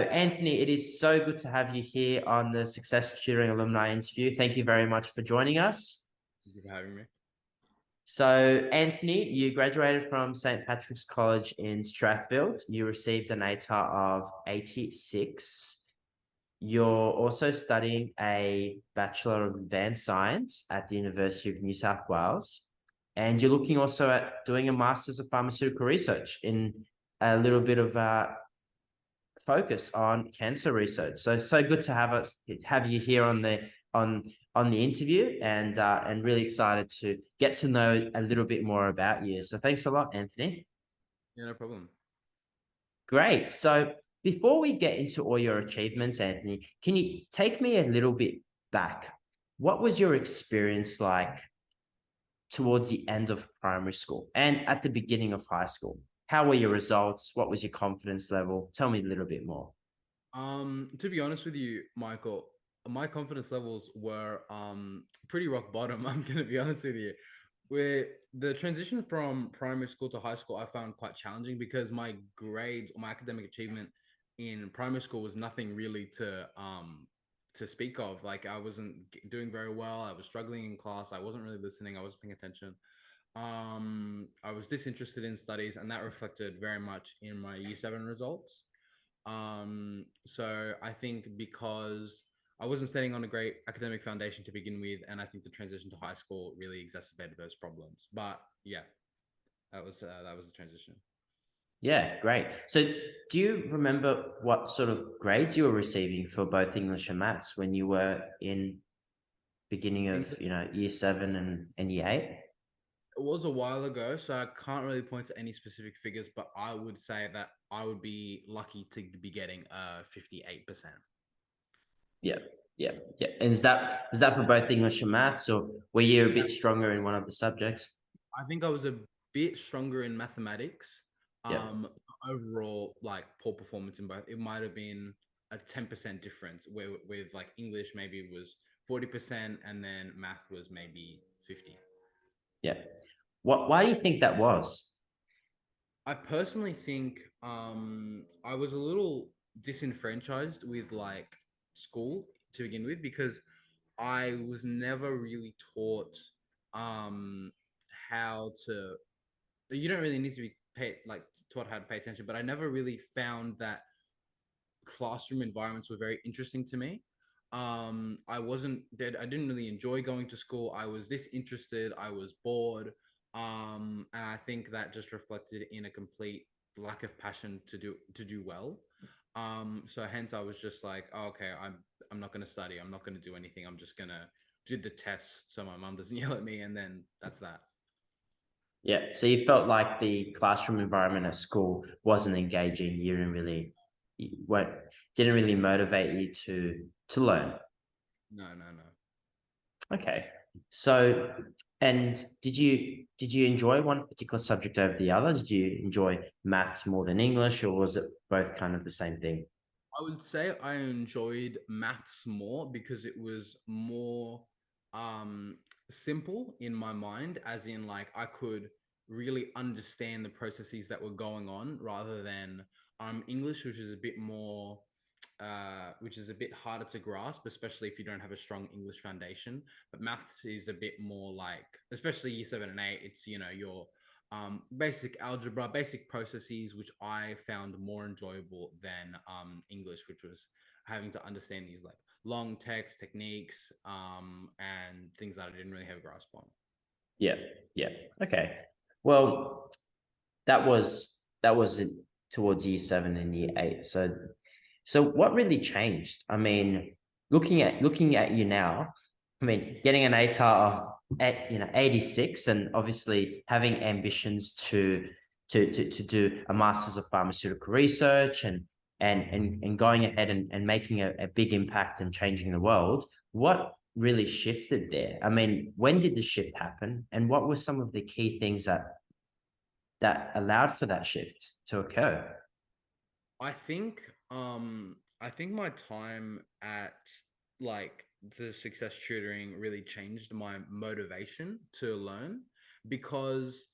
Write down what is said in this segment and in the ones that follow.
Anthony, it is so good to have you here on the Success Tutoring alumni interview. Thank you very much for joining us. Thank you for having me. So, Anthony, you graduated from St. Patrick's College in Strathfield. You received an ATAR of 86. You're also studying a Bachelor of Advanced Science at the University of New South Wales. And you're looking also at doing a Master's of Pharmaceutical Research in a little bit of focus on cancer research. So good to have you here on the interview, and really excited to get to know a little bit more about you. So thanks a lot, Anthony. Yeah, no problem. Great. So before we get into all your achievements, Anthony, can you take me a little bit back? What was your experience like towards the end of primary school and at the beginning of high school? How were your results? What was your confidence level? Tell me a little bit more. To be honest with you, Michael, my confidence levels were pretty rock bottom. I'm gonna be honest with you. Where the transition from primary school to high school, I found quite challenging because my grades or my academic achievement in primary school was nothing really to speak of. Like I wasn't doing very well. I was struggling in class. I wasn't really listening. I wasn't paying attention. I was disinterested in studies, and that reflected very much in my year 7 results. So I think because I wasn't standing on a great academic foundation to begin with, and I think the transition to high school really exacerbated those problems. But yeah, that was the transition. Yeah, great. So do you remember what sort of grades you were receiving for both English and maths when you were in beginning of, English, year 7 and year 8? it was a while ago, so I can't really point to any specific figures, but I would say that I would be lucky to be getting 58%. Yeah, yeah, yeah. And was that for both English and maths, or were you a bit stronger in one of the subjects? I think I was a bit stronger in mathematics. Yeah, Overall, like poor performance in both. It might have been a 10% difference where with like English maybe it was 40% and then math was maybe 50. yeah. Why do you think that was? I personally think I was a little disenfranchised with like school to begin with because I was never really taught um how to you don't really need to be paid like taught how to pay attention, but I never really found that classroom environments were very interesting to me. I didn't really enjoy going to school. I was disinterested, I was bored. And I think that just reflected in a complete lack of passion to do well. So hence I was just like, oh, okay, I'm not gonna study, I'm not gonna do anything, I'm just gonna do the test so my mom doesn't yell at me, and then that's that. Yeah. So you felt like the classroom environment at school wasn't engaging. You weren't, didn't really motivate you to learn. No, no, no. Okay. So, and did you enjoy one particular subject over the other? Did you enjoy maths more than English, or was it both kind of the same thing? I would say I enjoyed maths more because it was more um simple in my mind, as in like I could really understand the processes that were going on rather than English, which is a bit more which is a bit harder to grasp, especially if you don't have a strong English foundation. But maths is a bit more like, especially year 7 and 8, it's your basic algebra, basic processes, which I found more enjoyable than English, which was having to understand these like long text techniques and things that I didn't really have a grasp on. Yeah. Yeah. Okay. Well, that was it towards year 7 and year 8. So what really changed? I mean, looking at you now, I mean, getting an ATAR of 86, and obviously having ambitions to do a Master's of Pharmaceutical Research, and going ahead and making a big impact and changing the world. What really shifted there? I mean, when did the shift happen, and what were some of the key things that allowed for that shift to occur? I think I think my time at like the success tutoring really changed my motivation to learn because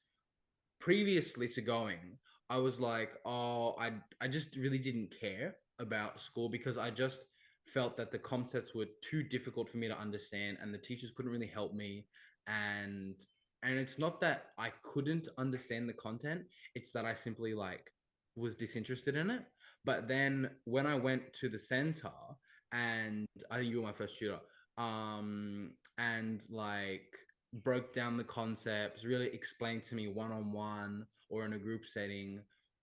previously to going, I was like, oh, I just really didn't care. about school because I just felt that the concepts were too difficult for me to understand and the teachers couldn't really help me. And it's not that I couldn't understand the content, it's that I simply like was disinterested in it. But then when I went to the center, and I think you were my first tutor, and like broke down the concepts, really explained to me one on one or in a group setting,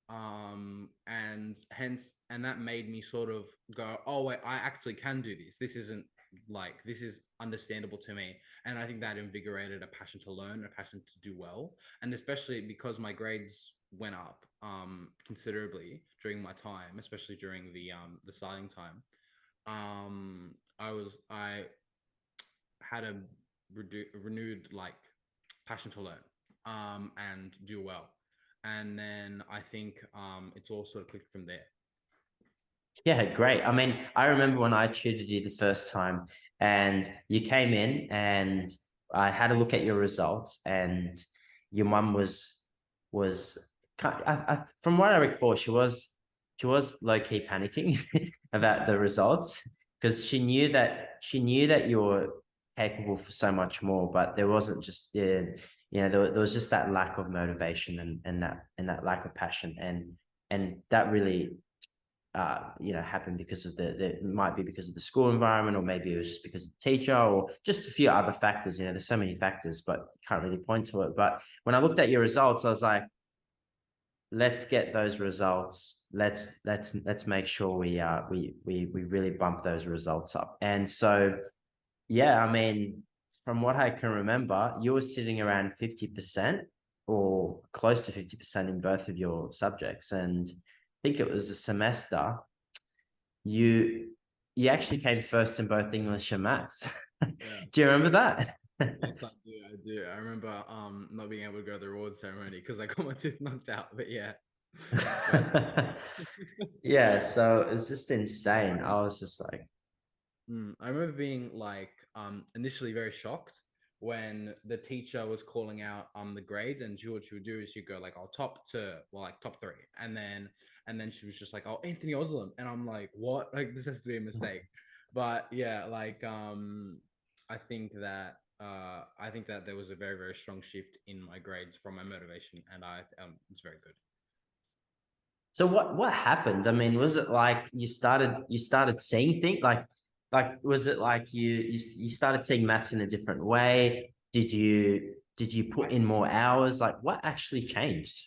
and hence, and that made me sort of go, oh wait, I actually can do this. This isn't like, this is understandable to me. And I think that invigorated a passion to learn, a passion to do well, and especially because my grades went up considerably during my time, especially during the starting time. I had a renewed like passion to learn and do well. And then I think it's all sort of clicked from there. Yeah, great. I mean, I remember when I tutored you the first time and you came in and I had a look at your results and your mum was from what I recall, she was low-key panicking about the results because she knew that you're capable for so much more, but there wasn't just there was just that lack of motivation and that lack of passion and that really happened because of it might be because of the school environment, or maybe it was just because of the teacher, or just a few other factors. There's so many factors, but can't really point to it. But when I looked at your results, I was like, let's get those results. Let's make sure we really bump those results up. And so, yeah, I mean, from what I can remember, you were sitting around 50% or close to 50% in both of your subjects, and I think it was a semester you you actually came first in both English and maths. Yeah. Do you remember that? Yes, I do. I do. I remember not being able to go to the reward ceremony because I got my tooth knocked out. But yeah. Yeah. Yeah, so it's just insane. I was just like, I remember being like initially very shocked when the teacher was calling out the grade, and what she would do is she'd go like, "Oh, top to well, like top three," and then she was just like, "Oh, Anthony Oslam," and I'm like, "What? Like this has to be a mistake." But yeah, like I think that there was a very very strong shift in my grades from my motivation, and I it's very good. so what happened? I mean, was it like you started seeing things like was it like you started seeing maths in a different way? Did you put in more hours? Like what actually changed?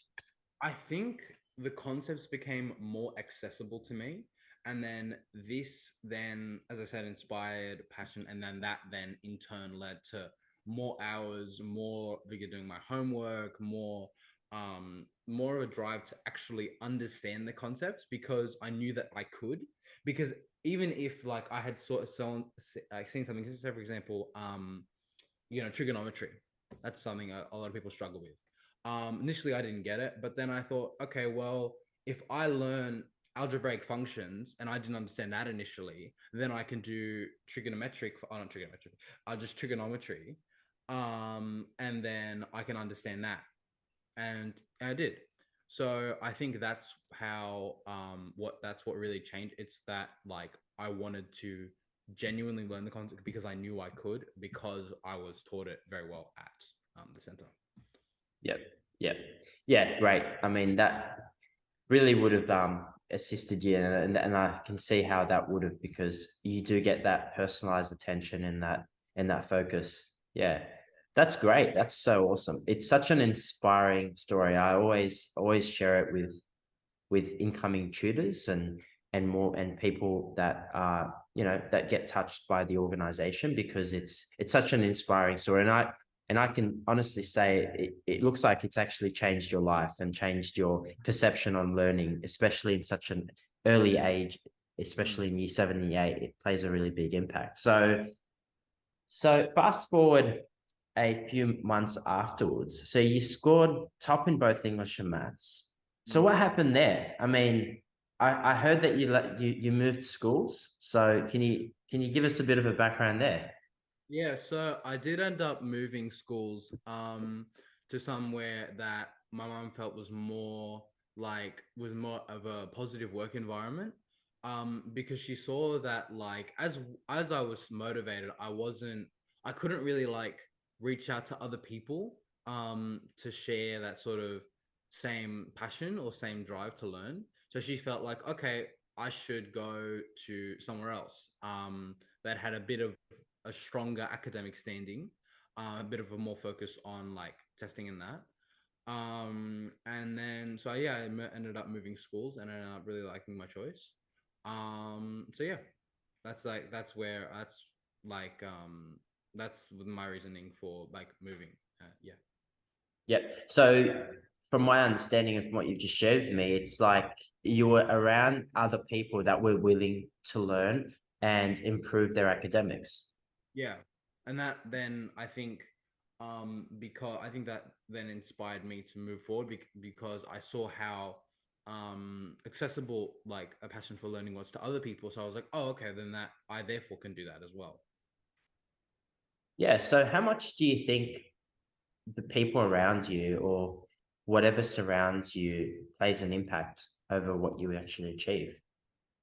I think the concepts became more accessible to me. And then this then, as I said, inspired passion. And then that then in turn led to more hours, more vigor doing my homework, more of a drive to actually understand the concepts because I knew that I could. Because even if like I had seen something, so for example, trigonometry, that's something a lot of people struggle with. Initially, I didn't get it, but then I thought, okay, well, if I learn algebraic functions and I didn't understand that initially, then I can do not trigonometric, just trigonometry, and then I can understand that, and I did. So I think that's how what really changed. It's that like I wanted to genuinely learn the concept because I knew I could because I was taught it very well at the center. Yep. Yep. Yeah, great. I mean, that really would have assisted you, and I can see how that would have, because you do get that personalized attention and that focus. Yeah. That's great. That's so awesome. It's such an inspiring story. I always share it with incoming tutors and people that are that get touched by the organization, because it's such an inspiring story, and I can honestly say it looks like it's actually changed your life and changed your perception on learning, especially in such an early age, especially in year 7 and year 8. It plays a really big impact. So fast forward a few months afterwards. So you scored top in both English and maths. So Mm. what happened there? I mean, I heard that you moved schools. So can you give us a bit of a background there? Yeah, so I did end up moving schools to somewhere that my mom felt was more of a positive work environment. because she saw that like as I was motivated, I couldn't really like reach out to other people to share that sort of same passion or same drive to learn. So she felt like, okay, I should go to somewhere else that had a bit of a stronger academic standing, a bit of a more focus on like testing and that. And then so yeah, ended up moving schools and I ended up really liking my choice. So yeah, that's like that's my reasoning for like moving. Yeah. Yep. So from my understanding and from what you've just shared with me, it's like you were around other people that were willing to learn and improve their academics. Yeah. And that then I think because I think that then inspired me to move forward because I saw how accessible like a passion for learning was to other people. So I was like, oh, okay, then that I therefore can do that as well. Yeah. So how much do you think the people around you or whatever surrounds you plays an impact over what you actually achieve?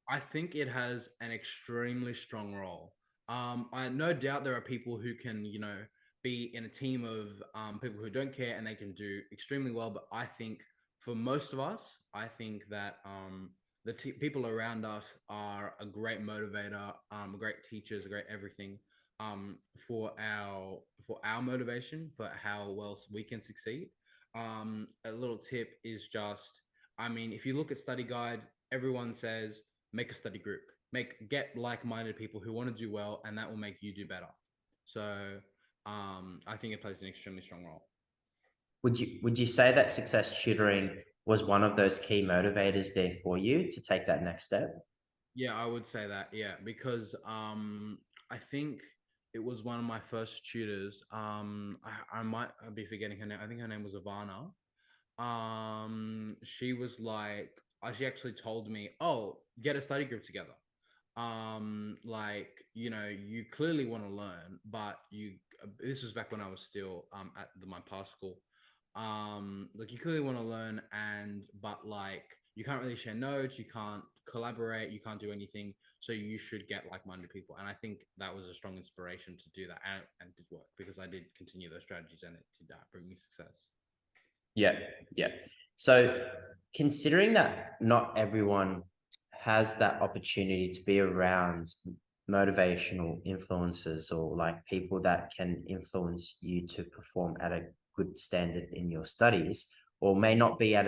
I think it has an extremely strong role. I no doubt there are people who can, be in a team of people who don't care and they can do extremely well. But I think for most of us, I think that the people around us are a great motivator, great teachers, a great everything for our motivation, for how well we can succeed. A little tip is just, I mean, if you look at study guides, everyone says make a study group, get like-minded people who want to do well, and that will make you do better. So I think it plays an extremely strong role. Would you say that success tutoring was one of those key motivators there for you to take that next step? Yeah, I would say that. Yeah, because I think it was one of my first tutors. I might be forgetting her name. I think her name was Ivana. She was like, she actually told me, "Oh, get a study group together." Like, you clearly want to learn, but this was back when I was still at my past school. Like you clearly want to learn, but like you can't really share notes, you can't collaborate, you can't do anything, so you should get like-minded people. And I think that was a strong inspiration to do that, and it did work because I did continue those strategies and it did bring me success. Yeah, yeah. So considering that not everyone has that opportunity to be around motivational influences or like people that can influence you to perform at a good standard in your studies, or may not be at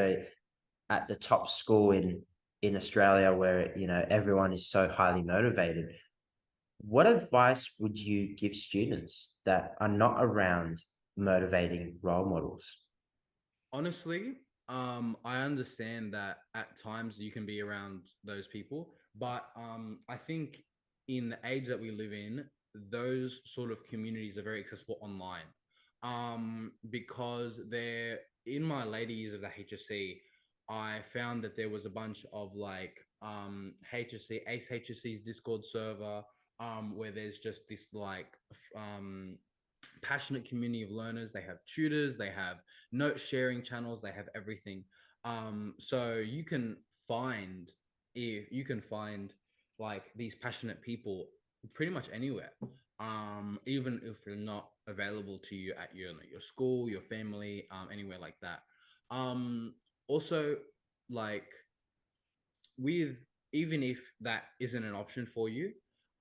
the top school in Australia where everyone is so highly motivated. What advice would you give students that are not around motivating role models? Honestly, I understand that at times you can be around those people, but I think in the age that we live in, those sort of communities are very accessible online. Because they're in my later years of the HSC, I found that there was a bunch of like HSC, Ace HSC's Discord server, where there's just this like passionate community of learners. They have tutors, they have note sharing channels, they have everything. So you can find like these passionate people pretty much anywhere. Even if they're not available to you at your school, your family, anywhere like that. Also, like with even if that isn't an option for you,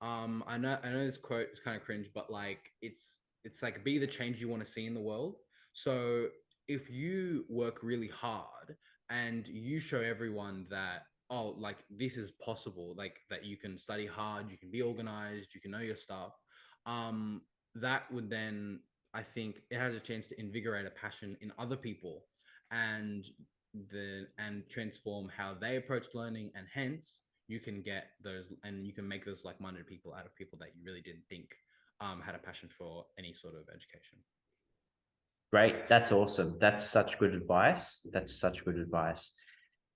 I know this quote is kind of cringe, but like it's like be the change you want to see in the world. So if you work really hard and you show everyone that, oh, like this is possible, like that you can study hard, you can be organized, you can know your stuff, um that would then, I think it has a chance to invigorate a passion in other people, and transform how they approach learning, and hence you can get those and you can make those like-minded people out of people that you really didn't think had a passion for any sort of education. Great. That's awesome. That's such good advice. That's such good advice.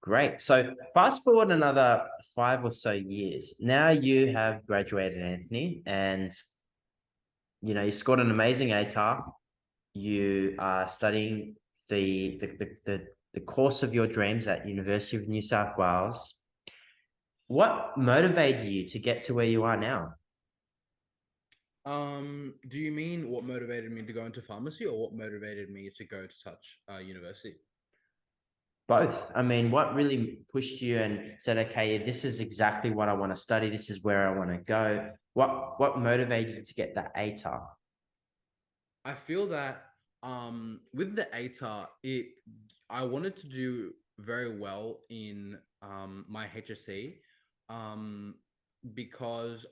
Great. So fast forward another 5 or so years. Now you have graduated, Anthony, and you scored an amazing ATAR. You are studying the course of your dreams at University of New South Wales. what motivated you to get to where you are now? Do you mean what motivated me to go into pharmacy or what motivated me to go to such university? Both. I mean, what really pushed you and said, okay, this is exactly what I want to study. This is where I want to go. What motivated you to get that ATAR? I feel that with the ATAR, it I wanted to do very well in my HSC um because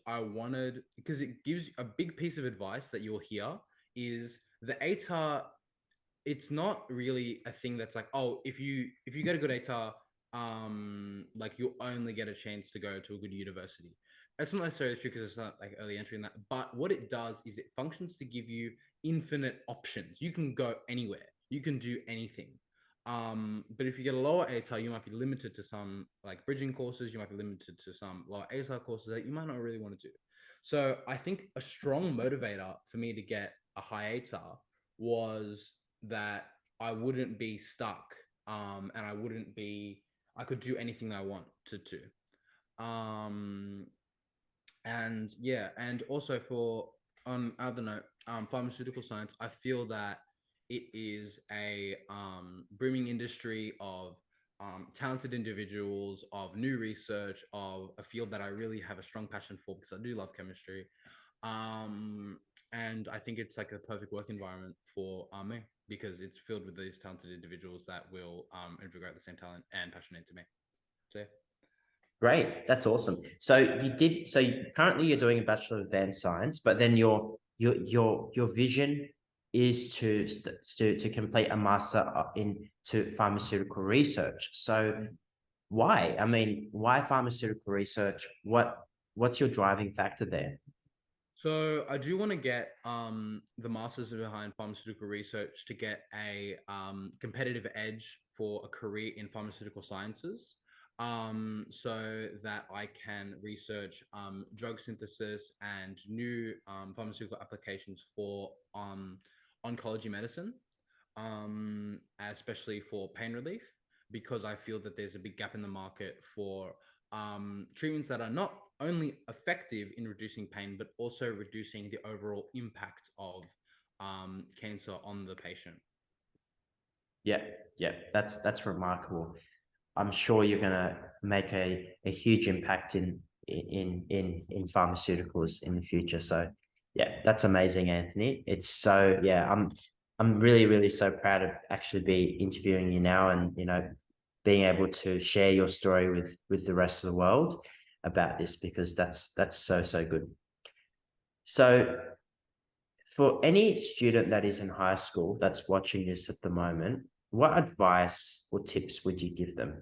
it gives a big piece of advice that you'll hear is the ATAR. It's not really a thing that's like, oh, if you get a good ATAR, like you'll only get a chance to go to a good university. It's not necessarily true because it's not like early entry in that. But what it does is it functions to give you infinite options. You can go anywhere. You can do anything. But if you get a lower ATAR, you might be limited to some like bridging courses. You might be limited to some lower ATAR courses that you might not really want to do. So I think a strong motivator for me to get a high ATAR was that I wouldn't be stuck, and I could do anything that I want to do. Um, and yeah, and also for on other note, pharmaceutical science, I feel that it is a booming industry of talented individuals, of new research, of a field that I really have a strong passion for because I do love chemistry. Um, and I think it's like a perfect work environment for me because it's filled with these talented individuals that will integrate the same talent and passion into me. So yeah. Great. That's awesome. Currently you're doing a Bachelor of Advanced Science, but then your vision is to complete a master into pharmaceutical research. So why? I mean, why pharmaceutical research? What's your driving factor there? So I do want to get the masters behind pharmaceutical research to get a competitive edge for a career in pharmaceutical sciences, so that I can research drug synthesis and new pharmaceutical applications for oncology medicine, especially for pain relief, because I feel that there's a big gap in the market for treatments that are not only effective in reducing pain, but also reducing the overall impact of cancer on the patient. Yeah, yeah, that's remarkable. I'm sure you're gonna make a huge impact in pharmaceuticals in the future. So yeah, that's amazing, Anthony. It's so yeah, I'm really so proud to actually be interviewing you now and being able to share your story with the rest of the world about this because that's so good. So for any student that is in high school that's watching this at the moment, what advice or tips would you give them?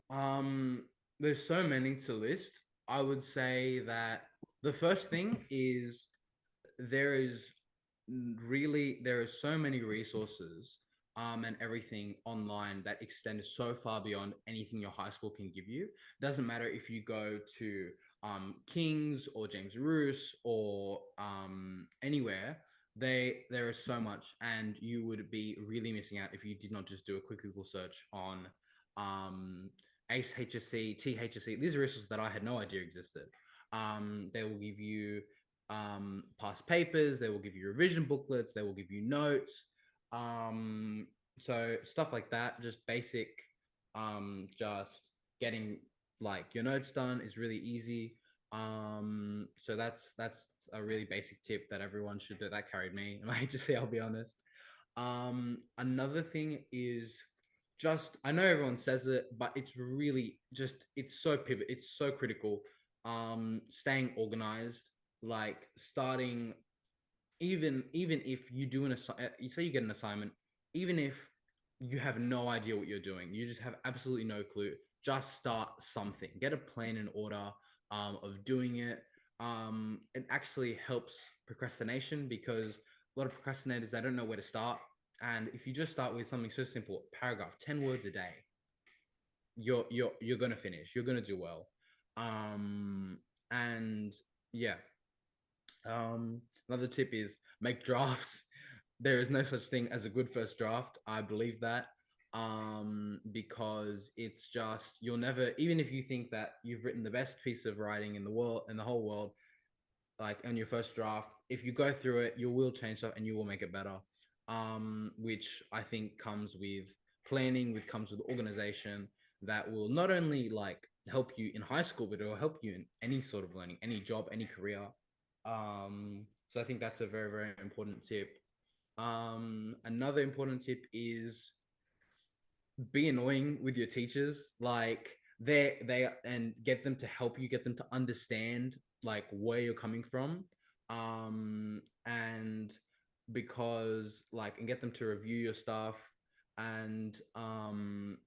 Um, there's so many to list. I would say that the first thing is there is there are so many resources and everything online that extend so far beyond anything your high school can give you. Doesn't matter if you go to King's or James Roos or anywhere. There is so much, and you would be really missing out if you did not just do a quick Google search on um, ACE HSC, THSC. These are resources that I had no idea existed. They will give you past papers, they will give you revision booklets, they will give you notes. So stuff like that, just basic, just getting like your notes done is really easy. So that's a really basic tip that everyone should do. That carried me in my HSC, I'll be honest. Another thing is just I know everyone says it, but it's really just it's so pivot, it's so critical. Staying organized, like starting even if you do you say you get an assignment, even if you have no idea what you're doing, you just have absolutely no clue, just start something, get a plan in order of doing it. It actually helps procrastination because a lot of procrastinators, they don't know where to start, and if you just start with something so simple, paragraph, 10 words a day, you're gonna finish, you're gonna do well. And yeah, another tip is make drafts. There is no such thing as a good first draft. I believe that. because it's just, you'll never, even if you think that you've written the best piece of writing in the world, in the whole world, like on your first draft, if you go through it, you will change stuff and you will make it better. Which I think comes with planning, which comes with organization, that will not only like help you in high school, but it will help you in any sort of learning, any job, any career. So I think that's a very, very important tip. Another important tip is be annoying with your teachers. Like they and get them to help you, get them to understand like where you're coming from. And because like, and get them to review your stuff, and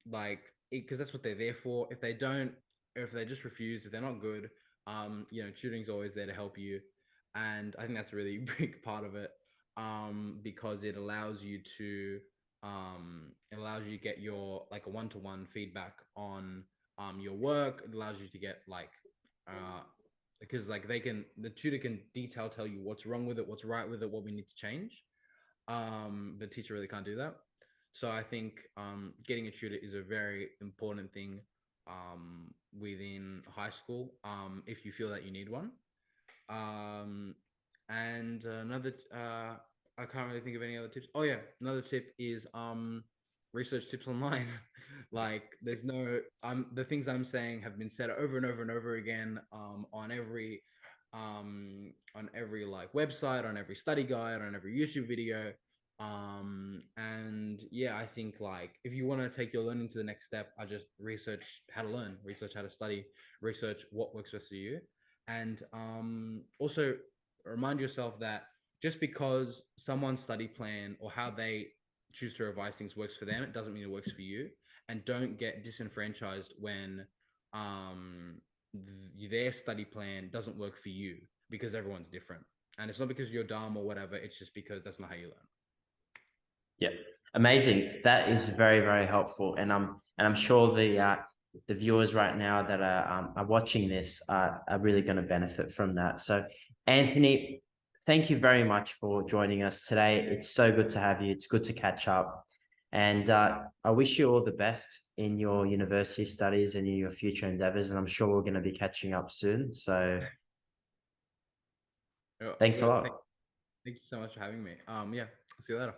like, because that's what they're there for. If they don't, or if they just refuse, if they're not good, tutoring's always there to help you. And I think that's a really big part of it, because it allows you to get your like a one-to-one feedback on your work. It allows you to get like because like the tutor can tell you what's wrong with it, what's right with it, what we need to change. The teacher really can't do that. So I think getting a tutor is a very important thing within high school, if you feel that you need one. And another I can't really think of any other tips. Oh yeah, another tip is research tips online. Like there's no the things I'm saying have been said over and over and over again, on every like website, on every study guide, on every YouTube video. And yeah, I think like if you want to take your learning to the next step, I just research how to learn, research how to study, research what works best for you. And also remind yourself that just because someone's study plan or how they choose to revise things works for them, it doesn't mean it works for you. And don't get disenfranchised when their study plan doesn't work for you, because everyone's different. And it's not because you're dumb or whatever, it's just because that's not how you learn. Yeah, amazing. That is very, very helpful, and I'm sure the viewers right now that are watching this are really going to benefit from that. So, Anthony, thank you very much for joining us today. It's so good to have you. It's good to catch up, and I wish you all the best in your university studies and in your future endeavors. And I'm sure we're going to be catching up soon. So, Yeah, all thanks a good. lot. Thank you so much for having me. Yeah, see you later.